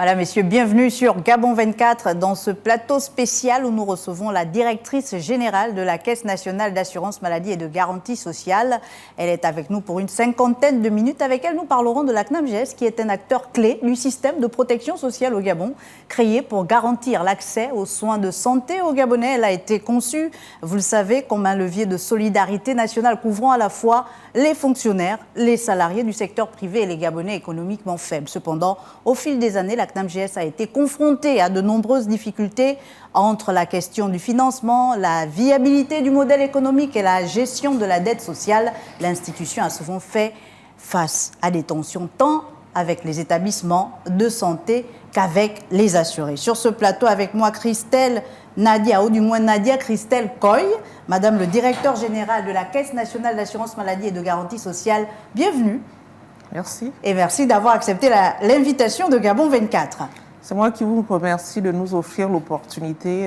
Voilà, messieurs, bienvenue sur Gabon 24 dans ce plateau spécial où nous recevons la directrice générale de la Caisse nationale d'assurance maladie et de garantie sociale. Elle est avec nous pour une cinquantaine de minutes. Avec elle, nous parlerons de la CNAMGS, qui est un acteur clé du système de protection sociale au Gabon, créé pour garantir l'accès aux soins de santé aux Gabonais. Elle a été conçue, vous le savez, comme un levier de solidarité nationale couvrant à la fois les fonctionnaires, les salariés du secteur privé et les Gabonais économiquement faibles. Cependant, au fil des années, la CNAMGS a été confrontée à de nombreuses difficultés entre la question du financement, la viabilité du modèle économique et la gestion de la dette sociale. L'institution a souvent fait face à des tensions tant avec les établissements de santé qu'avec les assurés. Sur ce plateau, avec moi, Christelle Nadia, ou du moins Nadia Christelle Koy, Madame le directeur général de la Caisse nationale d'assurance maladie et de garantie sociale. Bienvenue. Merci. Et merci d'avoir accepté l'invitation de Gabon 24. C'est moi qui vous remercie de nous offrir l'opportunité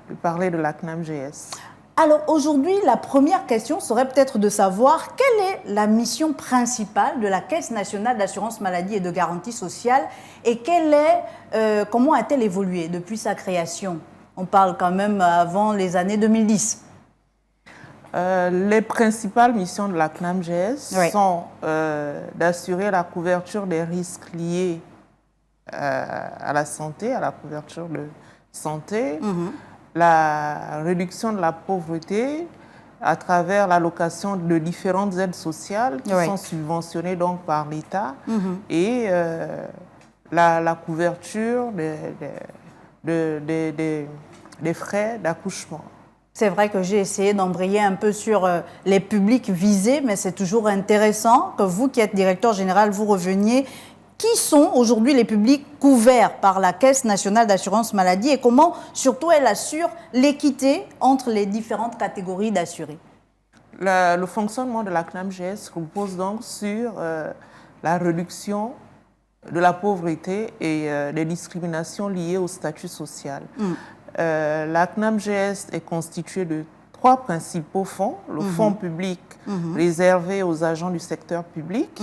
de parler de la CNAMGS. Alors aujourd'hui, la première question serait peut-être de savoir quelle est la mission principale de la Caisse nationale d'assurance maladie et de garantie sociale et comment a-t-elle évolué depuis sa création? On parle quand même avant les années 2010. Les principales missions de la CNAMGS sont d'assurer la couverture des risques liés à la santé, à la couverture de santé, la réduction de la pauvreté à travers l'allocation de différentes aides sociales qui sont subventionnées donc par l'État et la couverture des frais d'accouchement. C'est vrai que j'ai essayé d'embrayer un peu sur les publics visés, mais c'est toujours intéressant que vous, qui êtes directeur général, vous reveniez. Qui sont aujourd'hui les publics couverts par la Caisse nationale d'assurance maladie et comment, surtout, elle assure l'équité entre les différentes catégories d'assurés? Le fonctionnement de la CNAMGS repose donc sur la réduction de la pauvreté et des discriminations liées au statut social. La CNAMGS est constituée de 3 principaux fonds. Le fonds public réservé aux agents du secteur public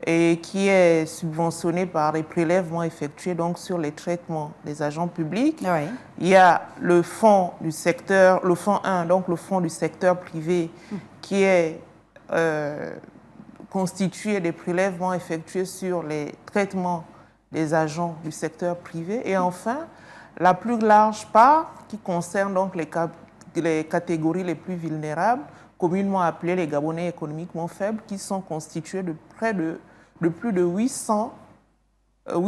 et qui est subventionné par les prélèvements effectués donc sur les traitements des agents publics. Il y a le fonds du secteur, le fonds 1, donc le fonds du secteur privé qui est constitué des prélèvements effectués sur les traitements des agents du secteur privé. Et enfin, la plus large part qui concerne donc les catégories les plus vulnérables, communément appelées les Gabonais économiquement faibles, qui sont constitués de plus de 800 000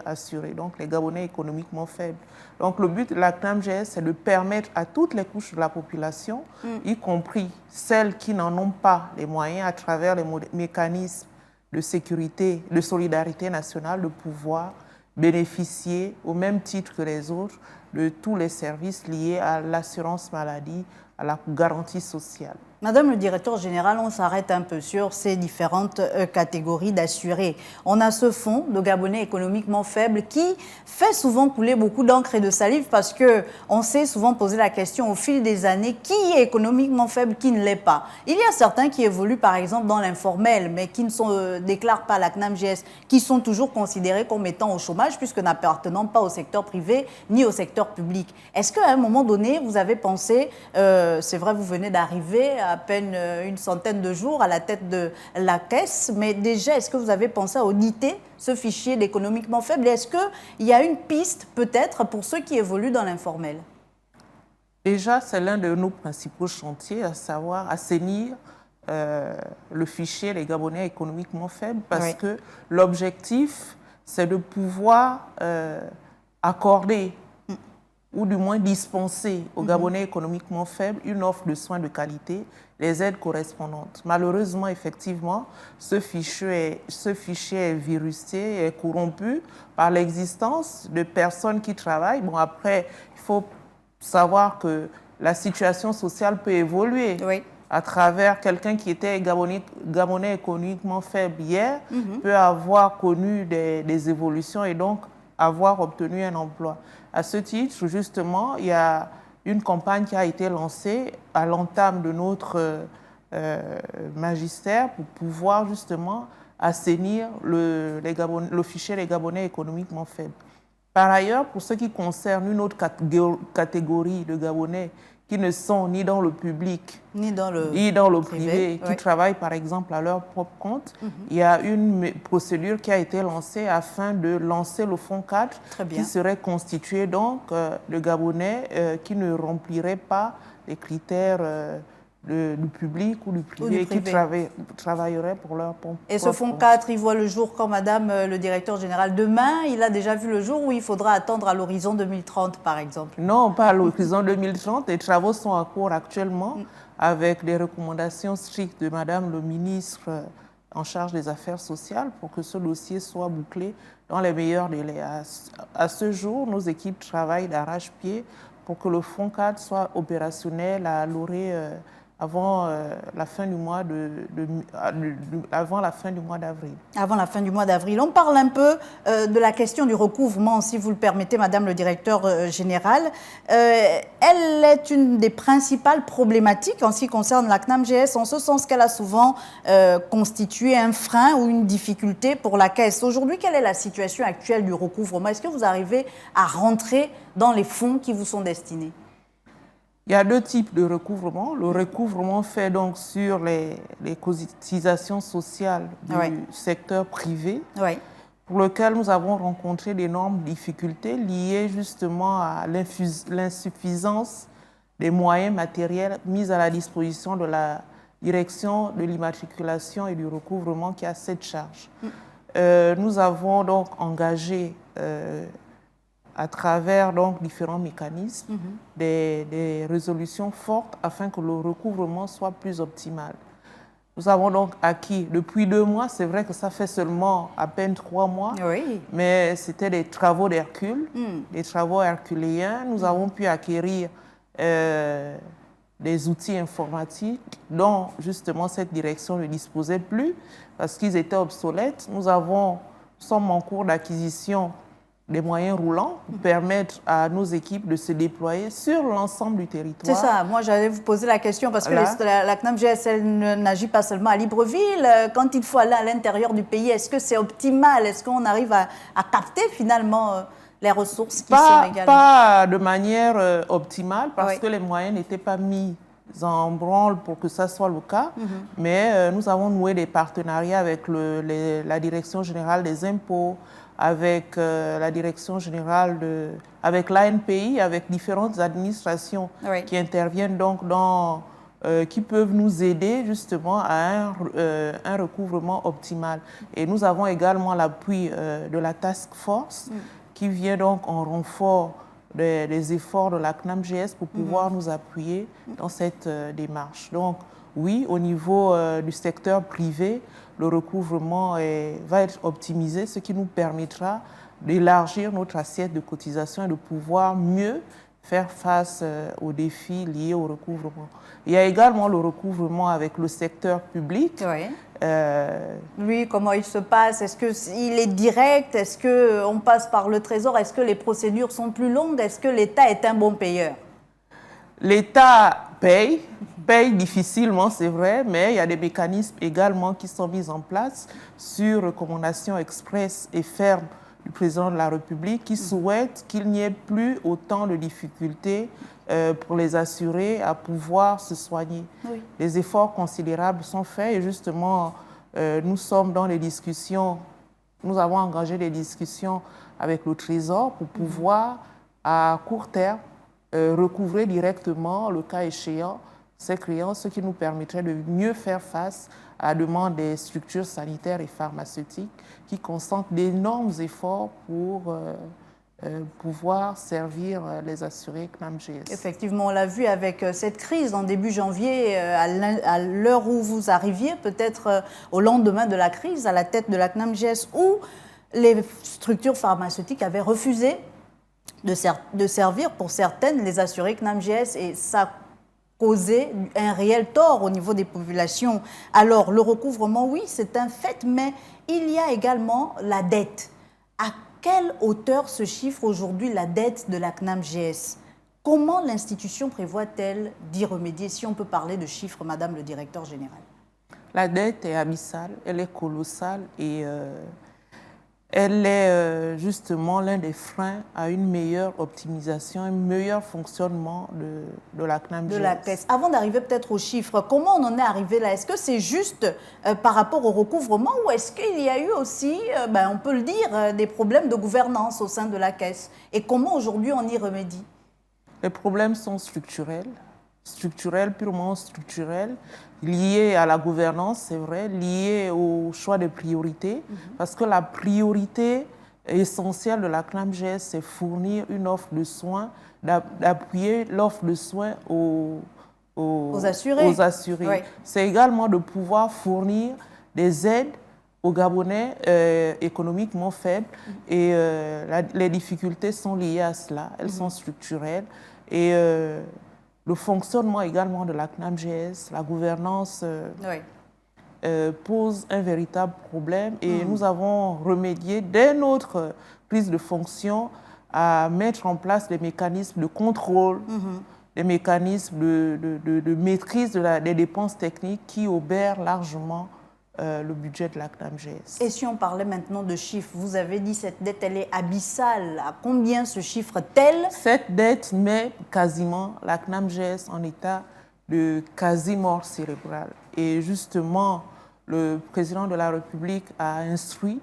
assurés, donc les Gabonais économiquement faibles. Donc le but de la CNAMGS, c'est de permettre à toutes les couches de la population, y compris celles qui n'en ont pas les moyens, à travers les mécanismes de sécurité, de solidarité nationale, de pouvoir bénéficier au même titre que les autres de tous les services liés à l'assurance maladie, à la garantie sociale. Madame le directeur général, on s'arrête un peu sur ces différentes catégories d'assurés. On a ce fonds de Gabonais économiquement faibles qui fait souvent couler beaucoup d'encre et de salive parce qu'on s'est souvent posé la question au fil des années, qui est économiquement faible, qui ne l'est pas. Il y a certains qui évoluent par exemple dans l'informel, mais qui ne déclarent pas la CNAMGS, qui sont toujours considérés comme étant au chômage puisque n'appartenant pas au secteur privé ni au secteur public. Est-ce qu'à un moment donné, vous avez pensé, c'est vrai, vous venez d'arriver à peine une centaine de jours à la tête de la Caisse, mais déjà, est-ce que vous avez pensé à auditer ce fichier d'économiquement faible? Est-ce qu'il y a une piste, peut-être, pour ceux qui évoluent dans l'informel? Déjà, c'est l'un de nos principaux chantiers, à savoir assainir le fichier des Gabonais économiquement faibles, parce que l'objectif, c'est de pouvoir accorder ou du moins dispenser aux Gabonais économiquement faibles une offre de soins de qualité, les aides correspondantes. Malheureusement, effectivement, ce fichier est virusé, est corrompu par l'existence de personnes qui travaillent. Bon, après, il faut savoir que la situation sociale peut évoluer à travers quelqu'un qui était Gabonais économiquement faible hier, peut avoir connu des évolutions et donc avoir obtenu un emploi. À ce titre, justement, il y a une campagne qui a été lancée à l'entame de notre magistère pour pouvoir justement assainir le fichier des Gabonais économiquement faibles. Par ailleurs, pour ce qui concerne une autre catégorie de Gabonais qui ne sont ni dans le public, ni dans le privé, qui travaillent par exemple à leur propre compte, il y a une procédure qui a été lancée afin de lancer le fonds 4 qui serait constitué donc de Gabonais qui ne rempliraient pas les critères du public ou du privé, qui travailleraient pour leur propre. Et ce fonds 4, il voit le jour quand Madame le directeur général demain, il a déjà vu le jour où il faudra attendre à l'horizon 2030 par exemple? Non, pas à l'horizon 2030. Les travaux sont en cours actuellement avec des recommandations strictes de Madame le ministre en charge des affaires sociales pour que ce dossier soit bouclé dans les meilleurs délais. À ce jour, nos équipes travaillent d'arrache-pied pour que le fonds 4 soit opérationnel à l'orée avant la fin du mois d'avril. Avant la fin du mois d'avril. On parle un peu de la question du recouvrement, si vous le permettez, Madame le directeur général. Elle est une des principales problématiques en ce qui concerne la CNAMGS, en ce sens qu'elle a souvent constitué un frein ou une difficulté pour la Caisse. Aujourd'hui, quelle est la situation actuelle du recouvrement? Est-ce que vous arrivez à rentrer dans les fonds qui vous sont destinés? Il y a deux types de recouvrement. Le recouvrement fait donc sur les cotisations sociales du secteur privé, pour lequel nous avons rencontré d'énormes difficultés liées justement à l'insuffisance des moyens matériels mis à la disposition de la direction de l'immatriculation et du recouvrement qui a cette charge. Nous avons donc engagé à travers donc différents mécanismes, des résolutions fortes afin que le recouvrement soit plus optimal. Nous avons donc acquis depuis 2 mois, c'est vrai que ça fait seulement à peine 3 mois, mais c'était des travaux d'Hercule, des travaux herculéens. Nous avons pu acquérir des outils informatiques dont justement cette direction ne disposait plus parce qu'ils étaient obsolètes. Nous sommes en cours d'acquisition des moyens roulants pour permettre à nos équipes de se déployer sur l'ensemble du territoire. C'est ça, moi j'allais vous poser la question parce que la CNAMGS, elle n'agit pas seulement à Libreville. Quand il faut aller à l'intérieur du pays, est-ce que c'est optimal? Est-ce qu'on arrive à capter finalement les ressources qui sont également? Pas de manière optimale parce que les moyens n'étaient pas mis en branle pour que ça soit le cas, mais nous avons noué des partenariats avec la Direction générale des impôts, avec la Direction générale avec l'ANPI, avec différentes administrations qui interviennent donc qui peuvent nous aider justement à un recouvrement optimal. Et nous avons également l'appui de la Task Force qui vient donc en renfort des efforts de la CNAMGS pour pouvoir nous appuyer dans cette démarche. Donc oui, au niveau du secteur privé, le recouvrement va être optimisé, ce qui nous permettra d'élargir notre assiette de cotisation et de pouvoir mieux faire face aux défis liés au recouvrement. Il y a également le recouvrement avec le secteur public. Lui, comment il se passe? Est-ce qu'il est direct? Est-ce qu'on passe par le Trésor? Est-ce que les procédures sont plus longues? Est-ce que l'État est un bon payeur? L'État paye difficilement, c'est vrai, mais il y a des mécanismes également qui sont mis en place sur recommandation express et ferme du président de la République qui souhaite qu'il n'y ait plus autant de difficultés pour les assurés à pouvoir se soigner. Les efforts considérables sont faits et justement, nous sommes dans les discussions, nous avons engagé des discussions avec le Trésor pour pouvoir, à court terme, recouvrer directement, le cas échéant, ces créances, ce qui nous permettrait de mieux faire face à la demande des structures sanitaires et pharmaceutiques qui consentent d'énormes efforts pour pouvoir servir les assurés CNAMGS. Effectivement, on l'a vu avec cette crise en début janvier, à l'heure où vous arriviez, peut-être au lendemain de la crise, à la tête de la CNAMGS, où les structures pharmaceutiques avaient refusé de servir pour certaines les assurés CNAMGS et ça causé un réel tort au niveau des populations. Alors, le recouvrement, oui, c'est un fait, mais il y a également la dette. À quelle hauteur se chiffre aujourd'hui la dette de la CNAMGS? Comment l'institution prévoit-elle d'y remédier, si on peut parler de chiffres, Madame le directeur général? La dette est abyssale, elle est colossale et elle est justement l'un des freins à une meilleure optimisation, un meilleur fonctionnement de la CNAMJS. De la caisse. Avant d'arriver peut-être aux chiffres, comment on en est arrivé là? Est-ce que c'est juste par rapport au recouvrement ou est-ce qu'il y a eu aussi, on peut le dire, des problèmes de gouvernance au sein de la caisse? Et comment aujourd'hui on y remédie? Les problèmes sont structurels, purement structurels, liés à la gouvernance, c'est vrai, liés au choix de priorités, parce que la priorité essentielle de la CNAMJS, c'est fournir une offre de soins, d'appuyer l'offre de soins aux assurés. Oui. C'est également de pouvoir fournir des aides aux Gabonais économiquement faibles et les difficultés sont liées à cela, elles sont structurelles et le fonctionnement également de la CNAMJS, la gouvernance pose un véritable problème et nous avons remédié dès notre prise de fonction à mettre en place des mécanismes de contrôle, des mécanismes de maîtrise des dépenses techniques qui obèrent largement le budget de la CNAMJS. Et si on parlait maintenant de chiffres, vous avez dit cette dette, elle est abyssale. À combien ce chiffre-t-elle? Cette dette met quasiment la CNAMJS en état de quasi-mort cérébrale. Et justement, le président de la République a instruit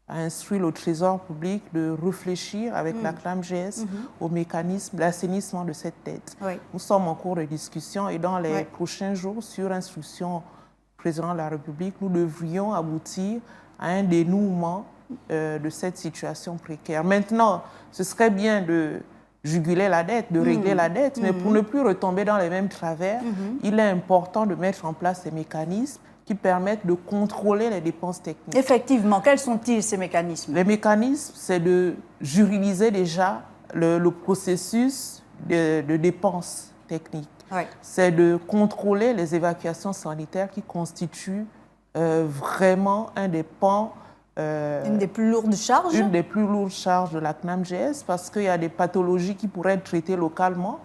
le Trésor public de réfléchir avec la CNAMJS au mécanisme d'assainissement de cette dette. Oui. Nous sommes en cours de discussion et dans les prochains jours, sur instruction président de la République, nous devrions aboutir à un dénouement de cette situation précaire. Maintenant, ce serait bien de juguler la dette, de régler la dette, mais pour ne plus retomber dans les mêmes travers, il est important de mettre en place des mécanismes qui permettent de contrôler les dépenses techniques. Effectivement, quels sont-ils ces mécanismes? Les mécanismes, c'est de juridiser déjà le processus de dépenses techniques. Oui. C'est de contrôler les évacuations sanitaires qui constituent vraiment un des pans... une des plus lourdes charges? Une des plus lourdes charges de la CNAMJS parce qu'il y a des pathologies qui pourraient être traitées localement,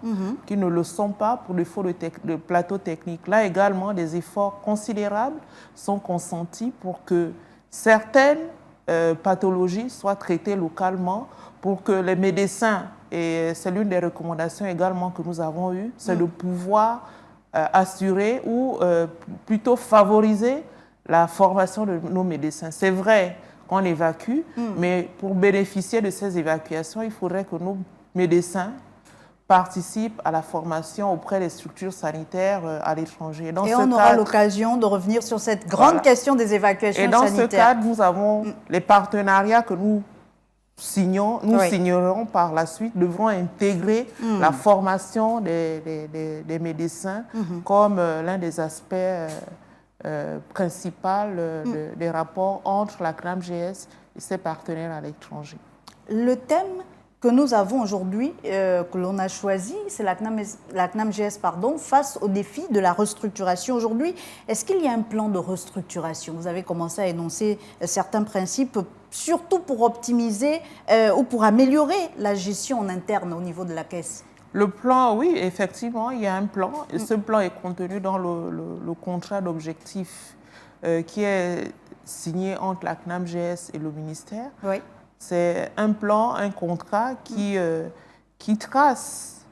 qui ne le sont pas pour défaut de plateau technique. Là également, des efforts considérables sont consentis pour que certaines pathologies soient traitées localement, pour que les médecins, et c'est l'une des recommandations également que nous avons eues, c'est de pouvoir assurer ou plutôt favoriser la formation de nos médecins. C'est vrai qu'on évacue, mais pour bénéficier de ces évacuations, il faudrait que nos médecins participent à la formation auprès des structures sanitaires à l'étranger. Et on aura l'occasion de revenir sur cette grande question des évacuations sanitaires. Et dans ce cadre, nous avons les partenariats que nous signerons par la suite, devront intégrer la formation des médecins comme l'un des aspects principal des rapports entre la CNAMJS et ses partenaires à l'étranger. Le thème que nous avons aujourd'hui, que l'on a choisi, c'est la CNAMJS face au défi de la restructuration. Aujourd'hui, est-ce qu'il y a un plan de restructuration? Vous avez commencé à énoncer certains principes, surtout pour optimiser ou pour améliorer la gestion en interne au niveau de la caisse. Le plan, oui, effectivement, il y a un plan. Et ce plan est contenu dans le contrat d'objectifs qui est signé entre la CNAMJS et le ministère. Oui. C'est un plan, un contrat qui trace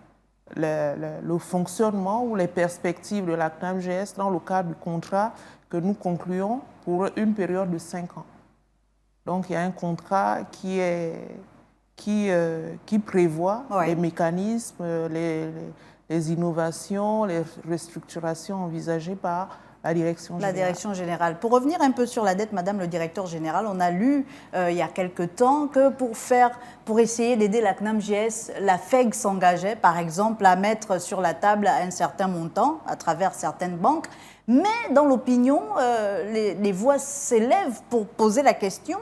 le fonctionnement ou les perspectives de la CNAMJS dans le cadre du contrat que nous concluons pour une période de 5 ans. Donc, il y a un contrat qui prévoit les mécanismes, les innovations, les restructurations envisagées par la direction générale. La direction générale. Pour revenir un peu sur la dette, Madame le directeur général, on a lu il y a quelque temps que pour essayer d'aider la CNAMJS, la FEG s'engageait, par exemple, à mettre sur la table un certain montant à travers certaines banques. Mais dans l'opinion, les voix s'élèvent pour poser la question.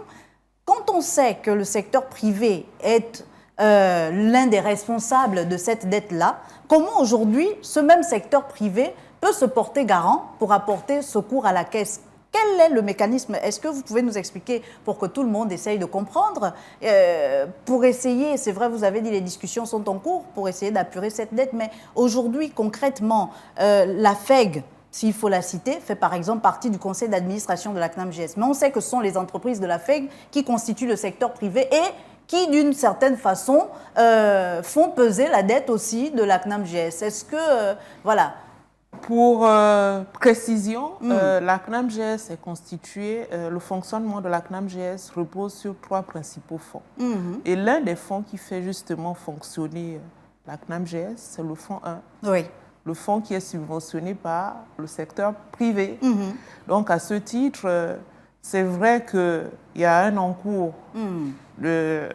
Quand on sait que le secteur privé est l'un des responsables de cette dette-là, comment aujourd'hui ce même secteur privé peut se porter garant pour apporter secours à la caisse? Quel est le mécanisme? Est-ce que vous pouvez nous expliquer pour que tout le monde essaye de comprendre, pour essayer, c'est vrai, vous avez dit les discussions sont en cours pour essayer d'apurer cette dette, mais aujourd'hui, concrètement, la FEG, s'il faut la citer, fait par exemple partie du conseil d'administration de la CNAMGS. Mais on sait que ce sont les entreprises de la FEG qui constituent le secteur privé et qui, d'une certaine façon, font peser la dette aussi de la CNAMGS. Est-ce que, voilà. Pour précision, la CNAMGS est constituée, le fonctionnement de la CNAMGS repose sur 3 principaux fonds. Et l'un des fonds qui fait justement fonctionner la CNAMGS, c'est le fonds 1. Oui. Le fonds qui est subventionné par le secteur privé. Donc, à ce titre, c'est vrai qu'il y a un encours de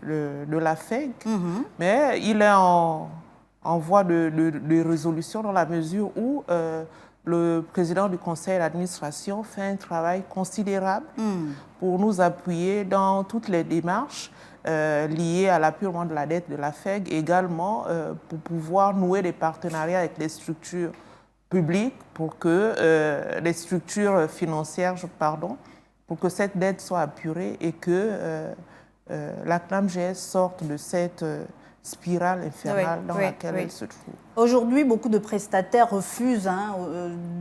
la FEG, mais il est en voie de résolution dans la mesure où le président du conseil d'administration fait un travail considérable pour nous appuyer dans toutes les démarches liées à l'appurement de la dette de la FEG, également pour pouvoir nouer des partenariats avec les structures publiques pour que les structures financières, pour que cette dette soit apurée et que la CNAMGS sorte de cette spirale infernale dans laquelle elle se trouve. Aujourd'hui, beaucoup de prestataires refusent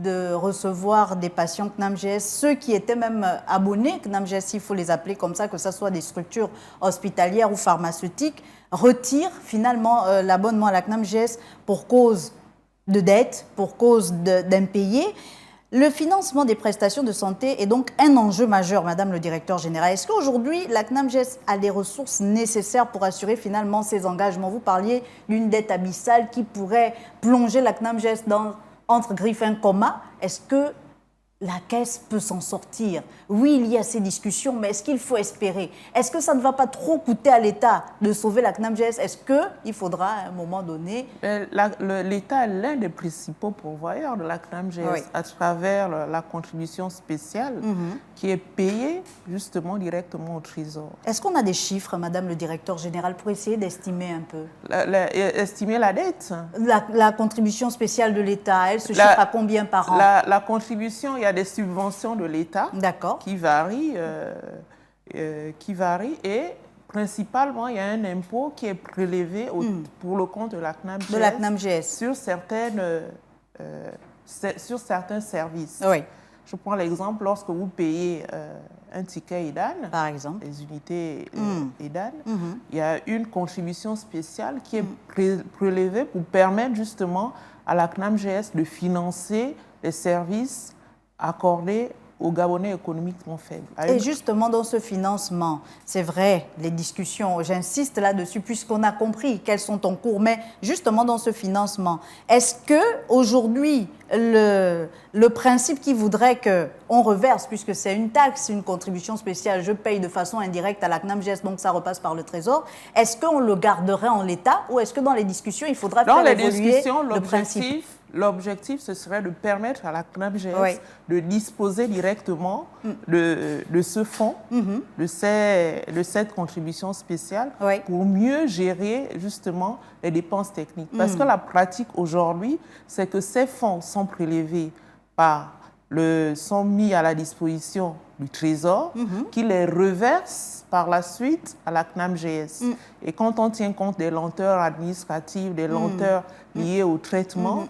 de recevoir des patients CNAMGS. Ceux qui étaient même abonnés CNAMGS, il faut les appeler comme ça, que ce soit des structures hospitalières ou pharmaceutiques, retirent finalement l'abonnement à la CNAMGS pour cause de dette, pour cause d'impayés. Le financement des prestations de santé est donc un enjeu majeur, Madame le directeur général. Est-ce qu'aujourd'hui, la CNAMGS a les ressources nécessaires pour assurer finalement ses engagements? Vous parliez d'une dette abyssale qui pourrait plonger la CNAMGS entre griffes un coma. Est-ce que la Caisse peut s'en sortir? Oui, il y a ces discussions, mais est-ce qu'il faut espérer? Est-ce que ça ne va pas trop coûter à l'État de sauver la CNAMGS? Est-ce qu'il faudra, à un moment donné... L'État est l'un des principaux pourvoyeurs de la CNAMGS à travers la contribution spéciale qui est payée justement directement au Trésor. Est-ce qu'on a des chiffres, Madame le directeur général, pour essayer d'estimer un peu? Estimer la dette? La contribution spéciale de l'État, elle se chiffre à combien par an? La contribution, il y a des subventions de l'État qui varient et principalement, il y a un impôt qui est prélevé pour le compte de la CNAMGS, sur certains services. Oui. Je prends l'exemple, lorsque vous payez un ticket EDAN, par exemple, les unités EDAN, il y a une contribution spéciale qui est prélevée pour permettre justement à la CNAMGS de financer les services accordés aux Gabonais économiquement faibles. Et justement, dans ce financement, c'est vrai, les discussions, j'insiste là-dessus, puisqu'on a compris qu'elles sont en cours, mais justement dans ce financement, est-ce qu'aujourd'hui, le principe qui voudrait qu'on reverse, puisque c'est une taxe, une contribution spéciale, je paye de façon indirecte à la CNAMGS, donc ça repasse par le Trésor, est-ce qu'on le garderait en l'état ou est-ce que dans les discussions, il faudra faire évoluer le principe? L'objectif, ce serait de permettre à la CNAMGS de disposer directement de ce fonds, de cette contribution spéciale, pour mieux gérer justement les dépenses techniques. Parce que la pratique aujourd'hui, c'est que ces fonds sont prélevés sont mis à la disposition du Trésor, qui les reverse par la suite à la CNAMGS. Et quand on tient compte des lenteurs administratives, des lenteurs liées au traitement,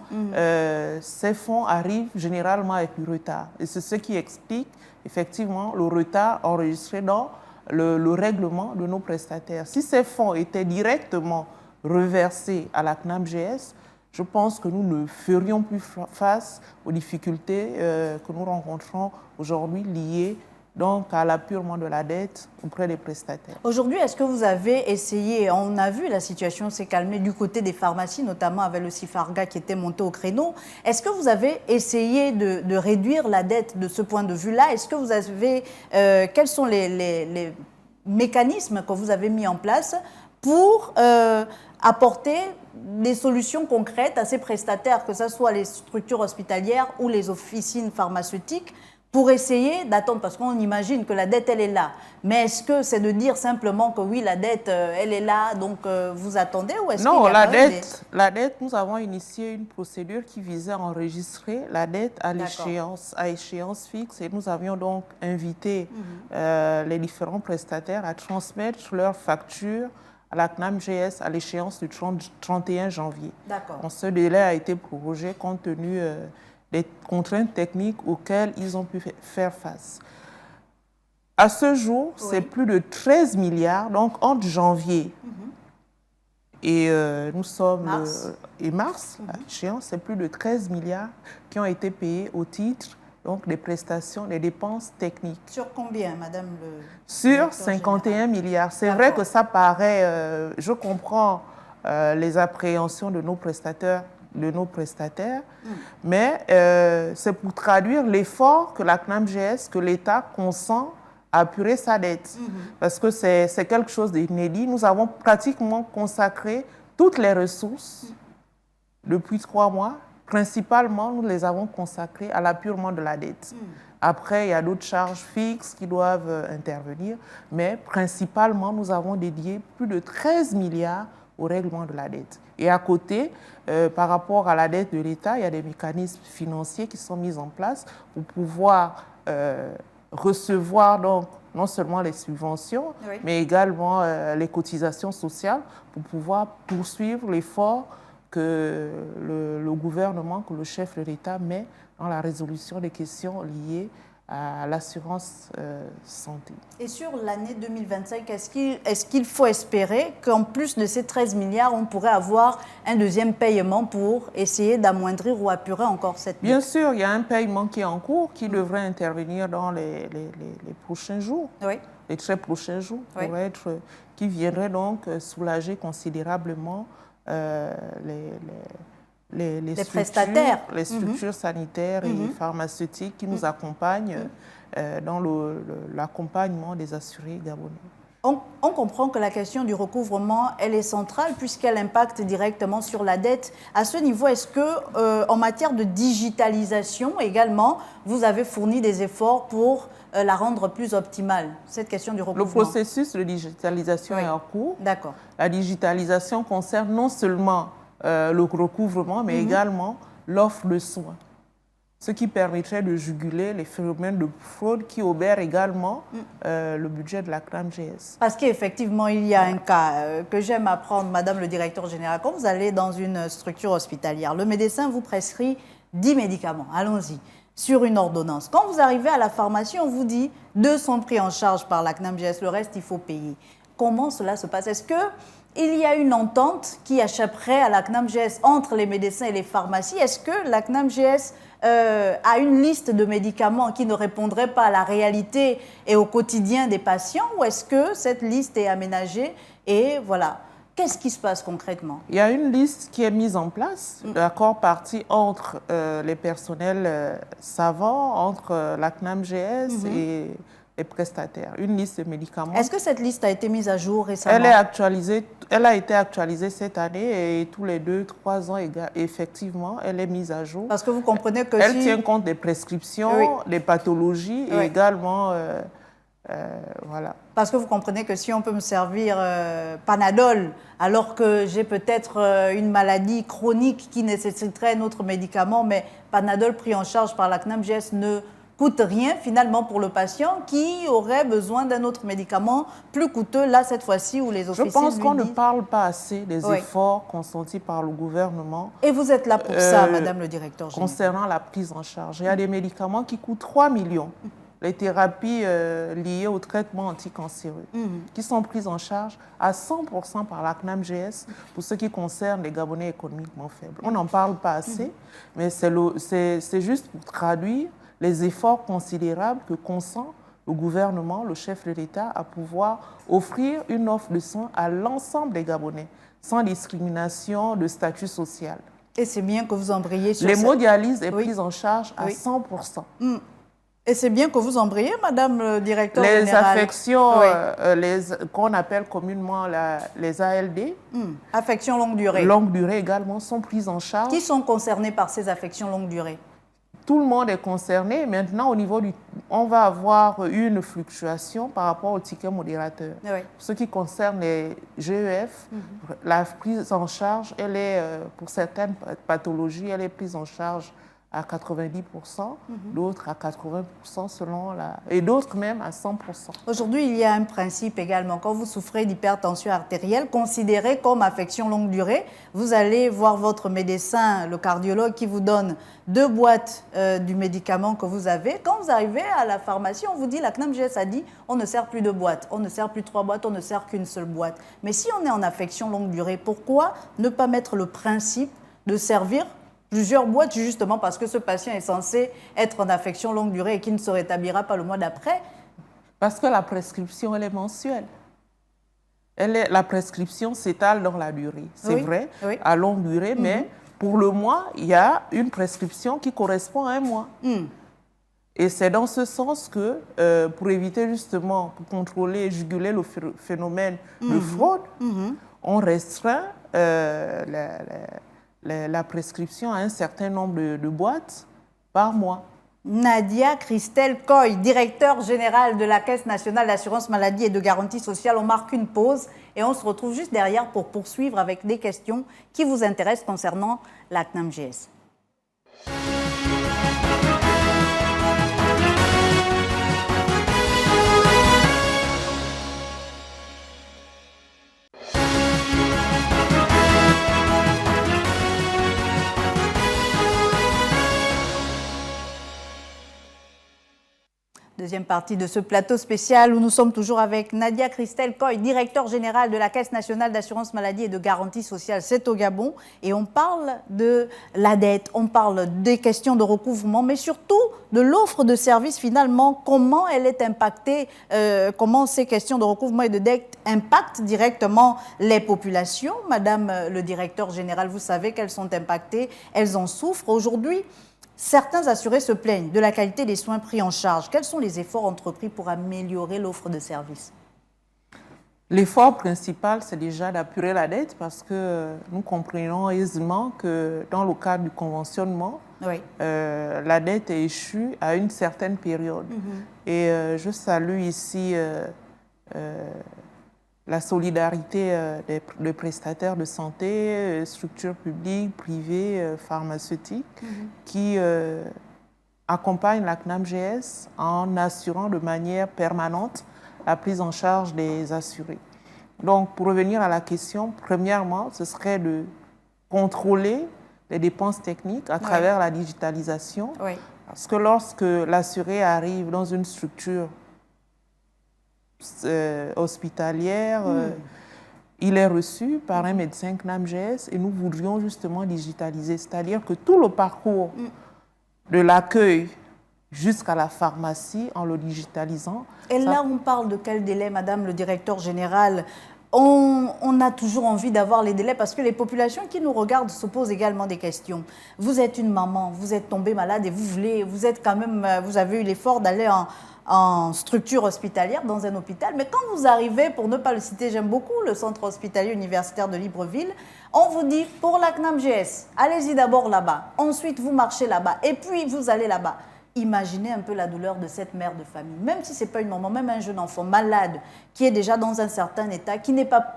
ces fonds arrivent généralement avec du retard. Et c'est ce qui explique effectivement le retard enregistré dans le règlement de nos prestataires. Si ces fonds étaient directement reversés à la CNAMGS, je pense que nous ne ferions plus face aux difficultés que nous rencontrons aujourd'hui liées donc à l'appurement de la dette auprès des prestataires. Aujourd'hui, est-ce que vous avez essayé, on a vu la situation s'est calmée du côté des pharmacies, notamment avec le CIFARGA qui était monté au créneau, est-ce que vous avez essayé de réduire la dette de ce point de vue-là? Est-ce que vous avez, quels sont les mécanismes que vous avez mis en place pour apporter des solutions concrètes à ces prestataires, que ce soit les structures hospitalières ou les officines pharmaceutiques, pour essayer d'attendre, parce qu'on imagine que la dette, elle est là. Mais est-ce que c'est de dire simplement que oui, la dette, elle est là, donc vous attendez, ou est-ce Non, la dette, nous avons initié une procédure qui visait à enregistrer la dette à échéance fixe, et nous avions donc invité les différents prestataires à transmettre leurs factures à la CNAMGS à l'échéance du 31 janvier. D'accord. Ce délai a été prorogé compte tenu des contraintes techniques auxquelles ils ont pu faire face. À ce jour, c'est plus de 13 milliards, donc entre janvier et nous sommes mars, c'est plus de 13 milliards qui ont été payés au titre donc, des prestations, des dépenses techniques. Sur combien, Madame le Sur 51 milliards. C'est vrai que ça paraît, je comprends les appréhensions de nos prestataires, mais c'est pour traduire l'effort que la CNAMGS, que l'État consent à apurer sa dette. Parce que c'est quelque chose d'inédit. Nous avons pratiquement consacré toutes les ressources depuis 3 mois. Principalement, nous les avons consacrées à l'apurement de la dette. Après, il y a d'autres charges fixes qui doivent intervenir, mais principalement, nous avons dédié plus de 13 milliards au règlement de la dette. Et à côté, par rapport à la dette de l'État, il y a des mécanismes financiers qui sont mis en place pour pouvoir recevoir donc, non seulement les subventions, mais également les cotisations sociales pour pouvoir poursuivre l'effort que le gouvernement, que le chef de l'État met dans la résolution des questions liées à l'assurance santé. Et sur l'année 2025, est-ce qu'il faut espérer qu'en plus de ces 13 milliards, on pourrait avoir un deuxième paiement pour essayer d'amoindrir ou apurer encore cette dette? Bien sûr, il y a un paiement qui est en cours, qui devrait intervenir dans les prochains jours, les très prochains jours, qui viendrait donc soulager considérablement les prestataires, les structures sanitaires et pharmaceutiques qui nous accompagnent dans l'accompagnement des assurés gabonais. On comprend que la question du recouvrement, elle est centrale puisqu'elle impacte directement sur la dette. À ce niveau, est-ce que, en matière de digitalisation également, vous avez fourni des efforts pour la rendre plus optimale, cette question du recouvrement? Le processus de digitalisation est en cours. D'accord. La digitalisation concerne non seulement le recouvrement, mais également l'offre de soins, ce qui permettrait de juguler les phénomènes de fraude qui obèrent également le budget de la CNAMGS. Parce qu'effectivement, il y a un cas que j'aime apprendre, Madame le directeur général. Quand vous allez dans une structure hospitalière, le médecin vous prescrit 10 médicaments, allons-y, sur une ordonnance. Quand vous arrivez à la pharmacie, on vous dit 2 sont pris en charge par la CNAMGS, le reste, il faut payer. Comment cela se passe? Est-ce qu'il y a une entente qui échapperait à la CNAMGS entre les médecins et les pharmacies? Est-ce que la CNAMGS a une liste de médicaments qui ne répondrait pas à la réalité et au quotidien des patients? Ou est-ce que cette liste est aménagée? Et voilà, qu'est-ce qui se passe concrètement? Il y a une liste qui est mise en place, d'accord parti entre les personnels savants, entre la CNAMGS et les prestataires, une liste de médicaments. Est-ce que cette liste a été mise à jour récemment? Elle a été actualisée cette année et tous les 2-3 ans, effectivement, elle est mise à jour. Parce que vous comprenez que elle tient compte des prescriptions, des pathologies et également, voilà. Parce que vous comprenez que si on peut me servir Panadol alors que j'ai peut-être une maladie chronique qui nécessiterait un autre médicament, mais Panadol pris en charge par la CNAMGS ne coûte rien finalement pour le patient qui aurait besoin d'un autre médicament plus coûteux, là cette fois-ci où les officines Je pense qu'on ne parle pas assez des efforts consentis par le gouvernement. Et vous êtes là pour ça, Madame le directeur général. Concernant la prise en charge. Il y a des médicaments qui coûtent 3 millions. Les thérapies liées au traitement anticancéreux, qui sont prises en charge à 100% par la CNAMGS pour ce qui concerne les Gabonais économiquement faibles. On n'en parle pas assez, mais c'est juste pour traduire les efforts considérables que consent le gouvernement, le chef de l'État, à pouvoir offrir une offre de soins à l'ensemble des Gabonais, sans discrimination de statut social. Et c'est bien que vous embrayez sur ça. L'hémodialyse est prise en charge à 100%. Et c'est bien que vous embrayez, Madame le directeur les général. Affections, qu'on appelle communément les ALD, affections longue durée. Longue durée également, sont prises en charge. Qui sont concernés par ces affections longue durée? Tout le monde est concerné. Maintenant, au niveau on va avoir une fluctuation par rapport au ticket modérateur. Oui. Pour ce qui concerne les GEF, la prise en charge, elle est, pour certaines pathologies, elle est prise en charge à 90%, d'autres à 80% selon et d'autres même à 100%. Aujourd'hui, il y a un principe également. Quand vous souffrez d'hypertension artérielle, considérée comme affection longue durée, vous allez voir votre médecin, le cardiologue, qui vous donne 2 boîtes du médicament que vous avez. Quand vous arrivez à la pharmacie, on vous dit, la CNAMGS a dit, on ne sert plus de boîtes, on ne sert plus 3 boîtes, on ne sert qu'une seule boîte. Mais si on est en affection longue durée, pourquoi ne pas mettre le principe de servir plusieurs boîtes, justement parce que ce patient est censé être en affection longue durée et qui ne se rétablira pas le mois d'après? Parce que la prescription, elle est mensuelle. La prescription s'étale dans la durée. C'est vrai, à longue durée, mais pour le mois, il y a une prescription qui correspond à un mois. Et c'est dans ce sens que, pour éviter justement, pour contrôler et juguler le phénomène de fraude, on restreint la prescription à un certain nombre de boîtes par mois. Nadia Christelle Coy, directeur général de la Caisse nationale d'assurance maladie et de garantie sociale. On marque une pause et on se retrouve juste derrière pour poursuivre avec des questions qui vous intéressent concernant la CNAMGS. Deuxième partie de ce plateau spécial où nous sommes toujours avec Nadia Christelle Coy, directeur général de la Caisse nationale d'assurance maladie et de garantie sociale, c'est au Gabon. Et on parle de la dette, on parle des questions de recouvrement, mais surtout de l'offre de services finalement, comment elle est impactée, comment ces questions de recouvrement et de dette impactent directement les populations. Madame le directeur général, vous savez qu'elles sont impactées, elles en souffrent aujourd'hui. Certains assurés se plaignent de la qualité des soins pris en charge. Quels sont les efforts entrepris pour améliorer l'offre de services? L'effort principal, c'est déjà d'apurer la dette parce que nous comprenons aisément que dans le cadre du conventionnement, la dette est échue à une certaine période. Et je salue ici la solidarité des prestataires de santé, structures publiques, privées, pharmaceutiques, qui accompagnent la CNAMGS en assurant de manière permanente la prise en charge des assurés. Donc, pour revenir à la question, premièrement, ce serait de contrôler les dépenses techniques à travers la digitalisation. Parce que lorsque l'assuré arrive dans une structure hospitalière, il est reçu par un médecin CNAMGS et nous voudrions justement digitaliser, c'est-à-dire que tout le parcours de l'accueil jusqu'à la pharmacie en le digitalisant. Et là, on parle de quel délai, Madame le directeur général? On a toujours envie d'avoir les délais parce que les populations qui nous regardent se posent également des questions. Vous êtes une maman, vous êtes tombée malade et vous êtes quand même, vous avez eu l'effort d'aller en structure hospitalière, dans un hôpital. Mais quand vous arrivez, pour ne pas le citer, j'aime beaucoup le centre hospitalier universitaire de Libreville, on vous dit, pour la CNAMGS, allez-y d'abord là-bas, ensuite vous marchez là-bas, et puis vous allez là-bas. Imaginez un peu la douleur de cette mère de famille, même si ce n'est pas une maman, même un jeune enfant malade, qui est déjà dans un certain état, qui n'est pas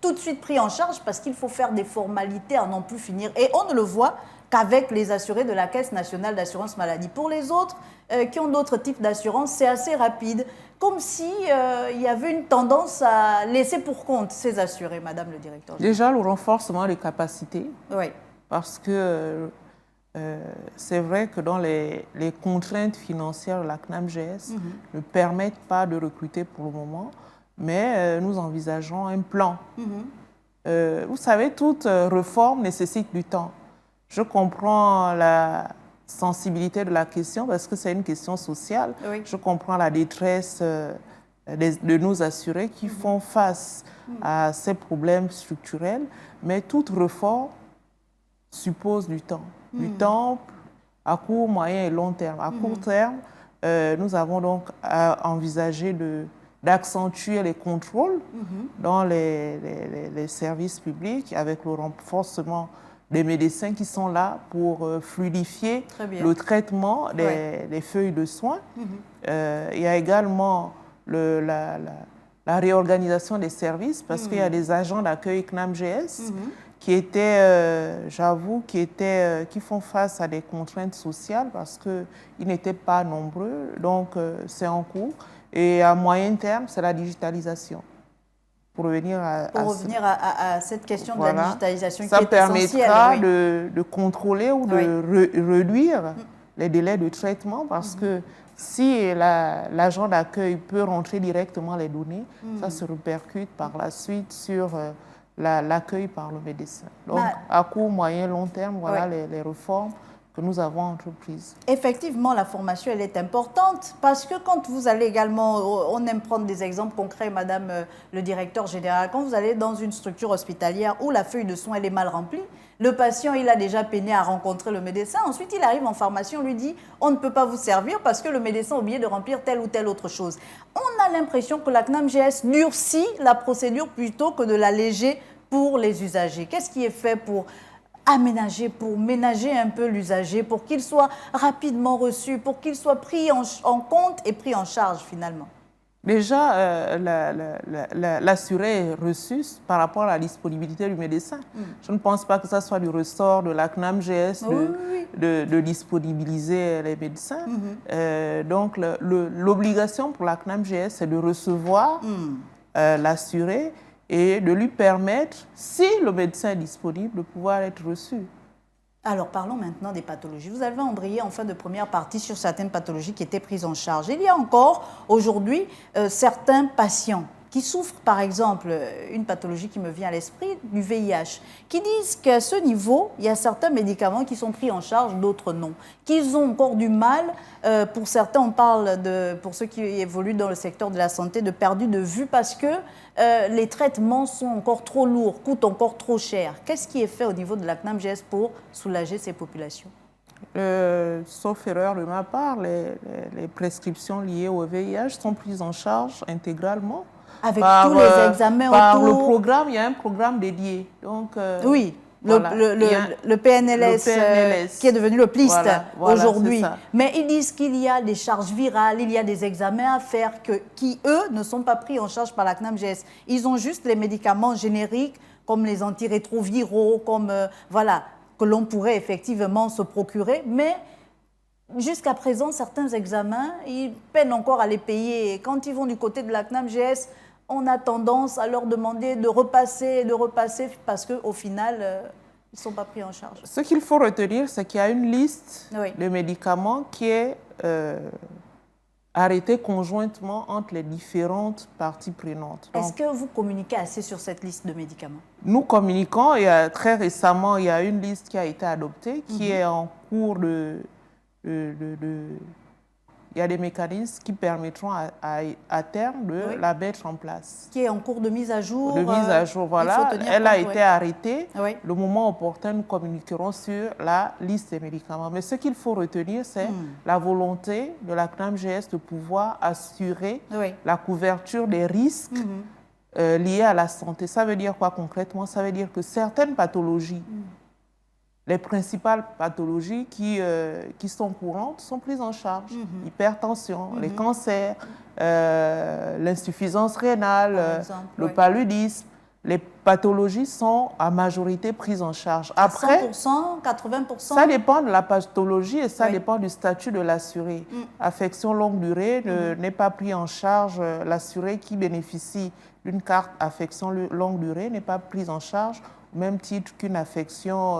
tout de suite pris en charge parce qu'il faut faire des formalités à n'en plus finir. Et on ne le voit qu'avec les assurés de la Caisse nationale d'assurance maladie. Pour les autres qui ont d'autres types d'assurance, c'est assez rapide, comme si il y avait une tendance à laisser pour compte ces assurés, Madame le directeur. Déjà, le renforcement des capacités, parce que c'est vrai que dans les contraintes financières de la CNAMGS ne permettent pas de recruter pour le moment, mais nous envisageons un plan. Vous savez, toute réforme nécessite du temps. Je comprends la sensibilité de la question parce que c'est une question sociale. Je comprends la détresse de nos assurés qui font face à ces problèmes structurels, mais toute réforme suppose du temps. Du temps à court, moyen et long terme. À court terme, nous avons donc envisagé d'accentuer les contrôles dans les services publics avec le renforcement des médecins qui sont là pour fluidifier le traitement des feuilles de soins. Il y a également la réorganisation des services parce qu'il y a des agents d'accueil CNAMGS qui étaient, j'avoue, qui font face à des contraintes sociales parce qu'ils n'étaient pas nombreux. Donc, c'est en cours. Et à moyen terme, c'est la digitalisation. Pour revenir à cette question de la digitalisation qui est essentielle. Ça permettra de contrôler ou de réduire les délais de traitement parce que si l'agent d'accueil peut rentrer directement les données, ça se répercute par la suite sur l'accueil par le médecin. Donc, à court, moyen, long terme, voilà les réformes que nous avons entreprises. Effectivement, la formation, elle est importante parce que quand vous allez également, on aime prendre des exemples concrets, Madame le directeur général, quand vous allez dans une structure hospitalière où la feuille de soins elle est mal remplie, le patient, il a déjà peiné à rencontrer le médecin. Ensuite, il arrive en pharmacie, on lui dit « on ne peut pas vous servir parce que le médecin a oublié de remplir telle ou telle autre chose ». On a l'impression que la CNAMGS durcit la procédure plutôt que de l'alléger pour les usagers. Qu'est-ce qui est fait pour aménager, pour ménager un peu l'usager, pour qu'il soit rapidement reçu, pour qu'il soit pris en compte et pris en charge finalement? Déjà, l'assuré est reçu par rapport à la disponibilité du médecin. Je ne pense pas que ça soit du ressort de la CNAMGS de disponibiliser les médecins. Donc, l'obligation pour la CNAMGS, c'est de recevoir l'assuré et de lui permettre, si le médecin est disponible, de pouvoir être reçu. Alors, parlons maintenant des pathologies. Vous avez embrayé en fin de première partie sur certaines pathologies qui étaient prises en charge. Il y a encore, aujourd'hui, certains patients qui souffrent, par exemple, une pathologie qui me vient à l'esprit, du VIH, qui disent qu'à ce niveau, il y a certains médicaments qui sont pris en charge, d'autres non, qu'ils ont encore du mal. Pour certains, on parle, pour ceux qui évoluent dans le secteur de la santé, de perdu de vue parce que les traitements sont encore trop lourds, coûtent encore trop cher. Qu'est-ce qui est fait au niveau de la CNAMGS pour soulager ces populations? Sauf erreur de ma part, les prescriptions liées au VIH sont prises en charge intégralement. Avec tous les examens par autour. le programme, il y a un programme dédié. Donc, oui, le PNLS, qui est devenu le PLIST aujourd'hui. Mais ils disent qu'il y a des charges virales, il y a des examens à faire qui, eux, ne sont pas pris en charge par la CNAMGS. Ils ont juste les médicaments génériques, comme les antirétroviraux, comme, que l'on pourrait effectivement se procurer. Mais jusqu'à présent, certains examens, ils peinent encore à les payer. Et quand ils vont du côté de la CNAMGS, on a tendance à leur demander de repasser parce qu'au final, ils ne sont pas pris en charge. Ce qu'il faut retenir, c'est qu'il y a une liste de médicaments qui est arrêtée conjointement entre les différentes parties prenantes. Est-ce que vous communiquez assez sur cette liste de médicaments? Nous communiquons. Et très récemment, il y a une liste qui a été adoptée, qui est en cours il y a des mécanismes qui permettront à terme de la mettre en place. Qui est en cours de mise à jour. De mise à jour, voilà. Elle a été arrêtée. Le moment opportun, nous communiquerons sur la liste des médicaments. Mais ce qu'il faut retenir, c'est la volonté de la CNAMGS de pouvoir assurer la couverture des risques liés à la santé. Ça veut dire quoi concrètement? Ça veut dire que certaines pathologies, les principales pathologies qui sont courantes sont prises en charge. Hypertension, les cancers, l'insuffisance rénale, le paludisme. Les pathologies sont à majorité prises en charge. Après, 100%, 80%? Ça dépend de la pathologie et ça dépend du statut de l'assuré. Affection longue durée n'est pas pris en charge. L'assuré qui bénéficie d'une carte affection longue durée n'est pas prise en charge au même titre qu'une affection,